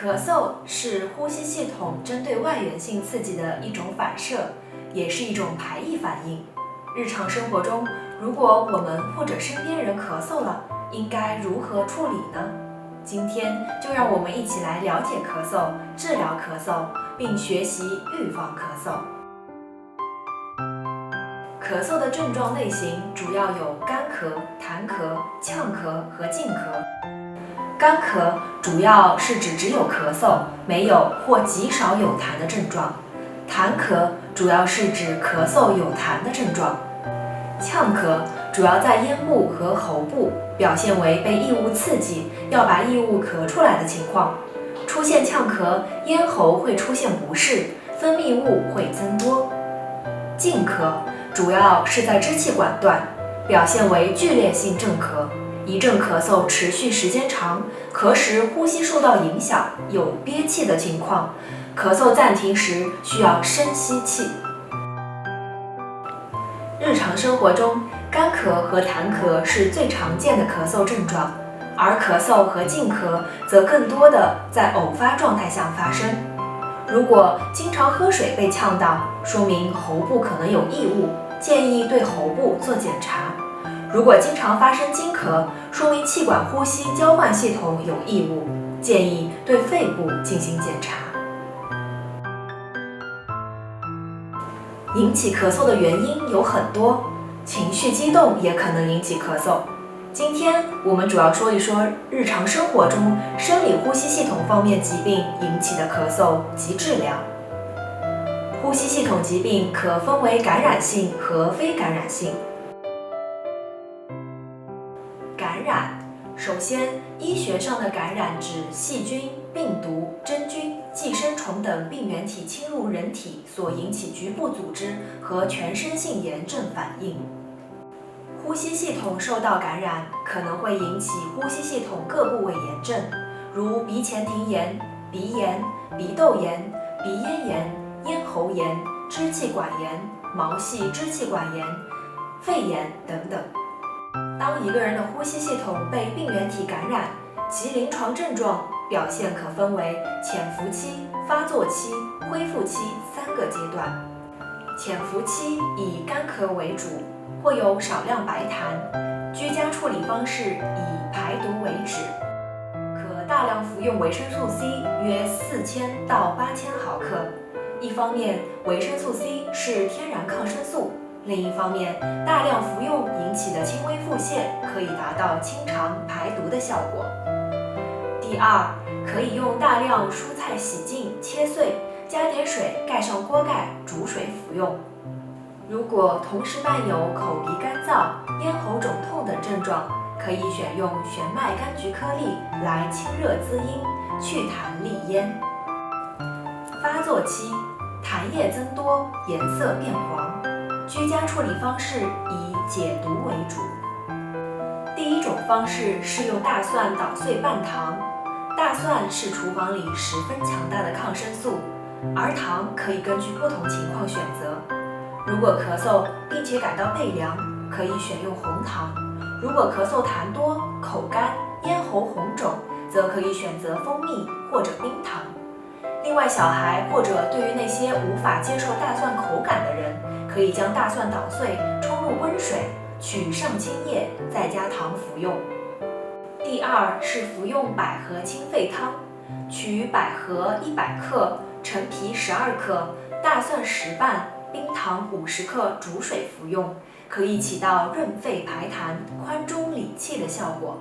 咳嗽是呼吸系统针对外源性刺激的一种反射，也是一种排异反应。日常生活中，如果我们或者身边人咳嗽了，应该如何处理呢？今天就让我们一起来了解咳嗽、治疗咳嗽，并学习预防咳嗽。咳嗽的症状类型主要有干咳、痰咳、呛咳和静咳。干咳主要是指只有咳嗽，没有或极少有痰的症状。痰咳主要是指咳嗽有痰的症状。呛咳主要在咽部和喉部，表现为被异物刺激，要把异物咳出来的情况。出现呛咳，咽喉会出现不适，分泌物会增多。静咳主要是在支气管段，表现为剧烈性正咳。一阵咳嗽持续时间长，咳时呼吸受到影响，有憋气的情况。咳嗽暂停时需要深吸气。日常生活中，干咳和痰咳是最常见的咳嗽症状，而咳嗽和静咳则更多的在偶发状态下发生。如果经常喝水被呛到，说明喉部可能有异物，建议对喉部做检查。如果经常发生惊咳，说明气管呼吸交换系统有异物，建议对肺部进行检查。引起咳嗽的原因有很多，情绪激动也可能引起咳嗽。今天我们主要说一说日常生活中生理呼吸系统方面疾病引起的咳嗽及治疗。呼吸系统疾病可分为感染性和非感染性。感染，首先，医学上的感染指细菌、病毒、真菌、寄生虫等病原体侵入人体所引起局部组织和全身性炎症反应。呼吸系统受到感染，可能会引起呼吸系统各部位炎症，如鼻前庭炎、鼻炎、鼻窦炎、鼻咽炎、咽喉炎、支气管炎、毛细支气管炎、肺炎等等。当一个人的呼吸系统被病原体感染，其临床症状表现可分为潜伏期、发作期、恢复期3个阶段。潜伏期以干咳为主，或有少量白痰，居家处理方式以排毒为旨，可大量服用维生素 C 约4000到8000毫克。一方面，维生素 C 是天然抗生素，另一方面，大量服用引起的轻微腹泻可以达到清肠排毒的效果。第二，可以用大量蔬菜洗净切碎，加点水盖上锅盖煮水服用。如果同时伴有口鼻干燥、咽喉肿痛等症状，可以选用玄麦柑橘颗粒来清热滋阴、祛痰利咽。发作期，痰液增多，颜色变黄。居家处理方式以解毒为主。第一种方式是用大蒜捣碎半糖。大蒜是厨房里十分强大的抗生素，而糖可以根据不同情况选择。如果咳嗽并且感到背凉，可以选用红糖；如果咳嗽痰多、口干、咽喉红肿，则可以选择蜂蜜或者冰糖。另外，小孩或者对于那些无法接受大蒜口感的人，可以将大蒜捣碎，冲入温水，取上清液，再加糖服用。第二是服用百合清肺汤，取百合100克、陈皮12克、大蒜10瓣、冰糖50克煮水服用，可以起到润肺排痰、宽中理气的效果。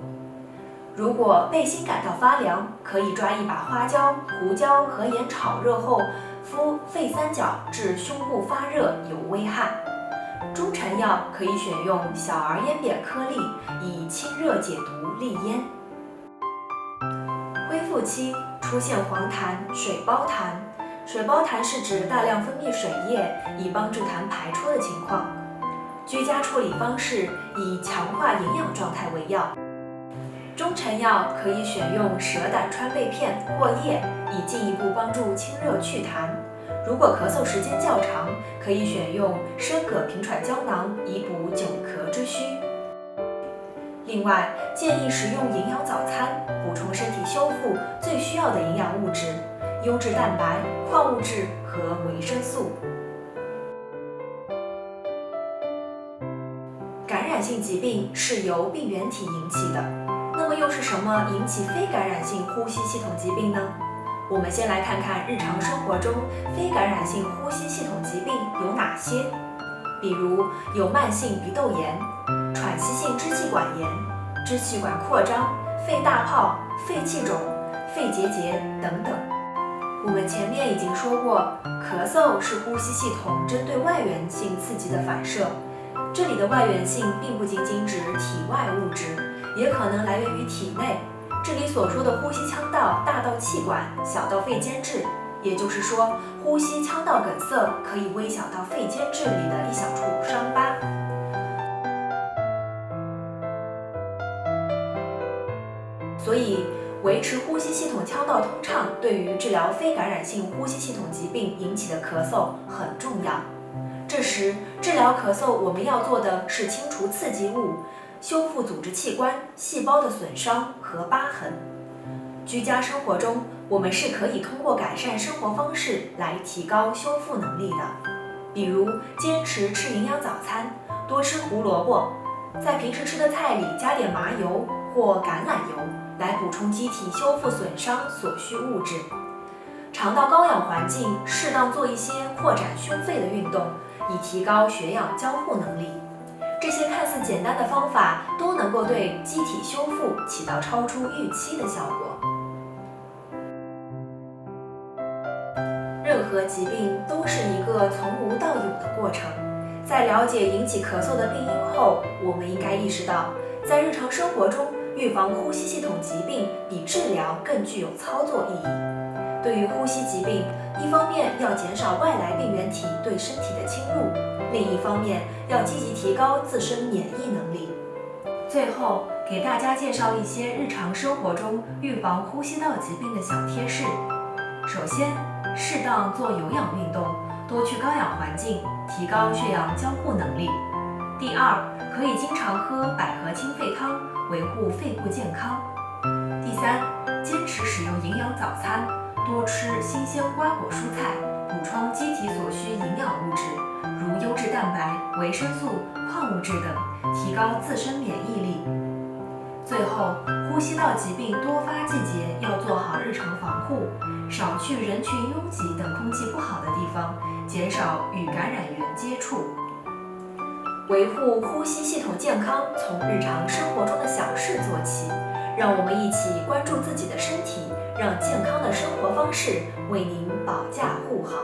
如果背心感到发凉，可以抓一把花椒、胡椒和盐炒热后敷肺三角至胸部发热，有微汗。中成药可以选用小儿烟扁颗粒，以清热解毒利咽。恢复期出现黄痰、水包痰。水包痰是指大量分泌水液，以帮助痰排出的情况。居家处理方式以强化营养状态为要。中成药可以选用蛇胆川贝片或叶，以进一步帮助清热祛痰。如果咳嗽时间较长，可以选用生葛平喘胶囊，以补久咳之需。另外，建议食用营养早餐，补充身体修复最需要的营养物质、优质蛋白、矿物质和维生素。感染性疾病是由病原体引起的，那么又是什么引起非感染性呼吸系统疾病呢？我们先来看看日常生活中非感染性呼吸系统疾病有哪些，比如有慢性鼻窦炎、喘息性支气管炎、支气管扩张、肺大泡、肺气肿、肺结节等等。我们前面已经说过，咳嗽是呼吸系统针对外源性刺激的反射，这里的外源性并不仅仅指体外物质，也可能来源于体内。这里所说的呼吸腔道大到气管，小到肺间质，也就是说，呼吸腔道梗塞可以微小到肺间质里的一小处伤疤。所以，维持呼吸系统腔道通畅，对于治疗非感染性呼吸系统疾病引起的咳嗽很重要。这时，治疗咳嗽我们要做的是清除刺激物，修复组织器官、细胞的损伤和疤痕。居家生活中，我们是可以通过改善生活方式来提高修复能力的，比如坚持吃营养早餐，多吃胡萝卜，在平时吃的菜里加点麻油或橄榄油，来补充机体修复损伤所需物质。肠道高氧环境，适当做一些扩展胸肺的运动，以提高血氧交互能力。这些看似简单的方法都能够对机体修复起到超出预期的效果。任何疾病都是一个从无到有的过程。在了解引起咳嗽的病因后，我们应该意识到，在日常生活中，预防呼吸系统疾病比治疗更具有操作意义。对于呼吸疾病，一方面要减少外来病原体对身体的侵入，另一方面要积极提高自身免疫能力。最后，给大家介绍一些日常生活中预防呼吸道疾病的小贴士。首先，适当做有氧运动，多去高氧环境，提高血氧交互能力。第二，可以经常喝百合清肺汤，维护肺部健康。第三，坚持使用营养早餐，多吃新鲜瓜果蔬菜，补充机体所需营养物质，如优质蛋白、维生素、矿物质等，提高自身免疫力。最后，呼吸道疾病多发季节要做好日常防护，少去人群拥挤等空气不好的地方，减少与感染源接触。维护呼吸系统健康，从日常生活中的小事做起，让我们一起关注自己的身体，让健康的生活方式为您保驾护航。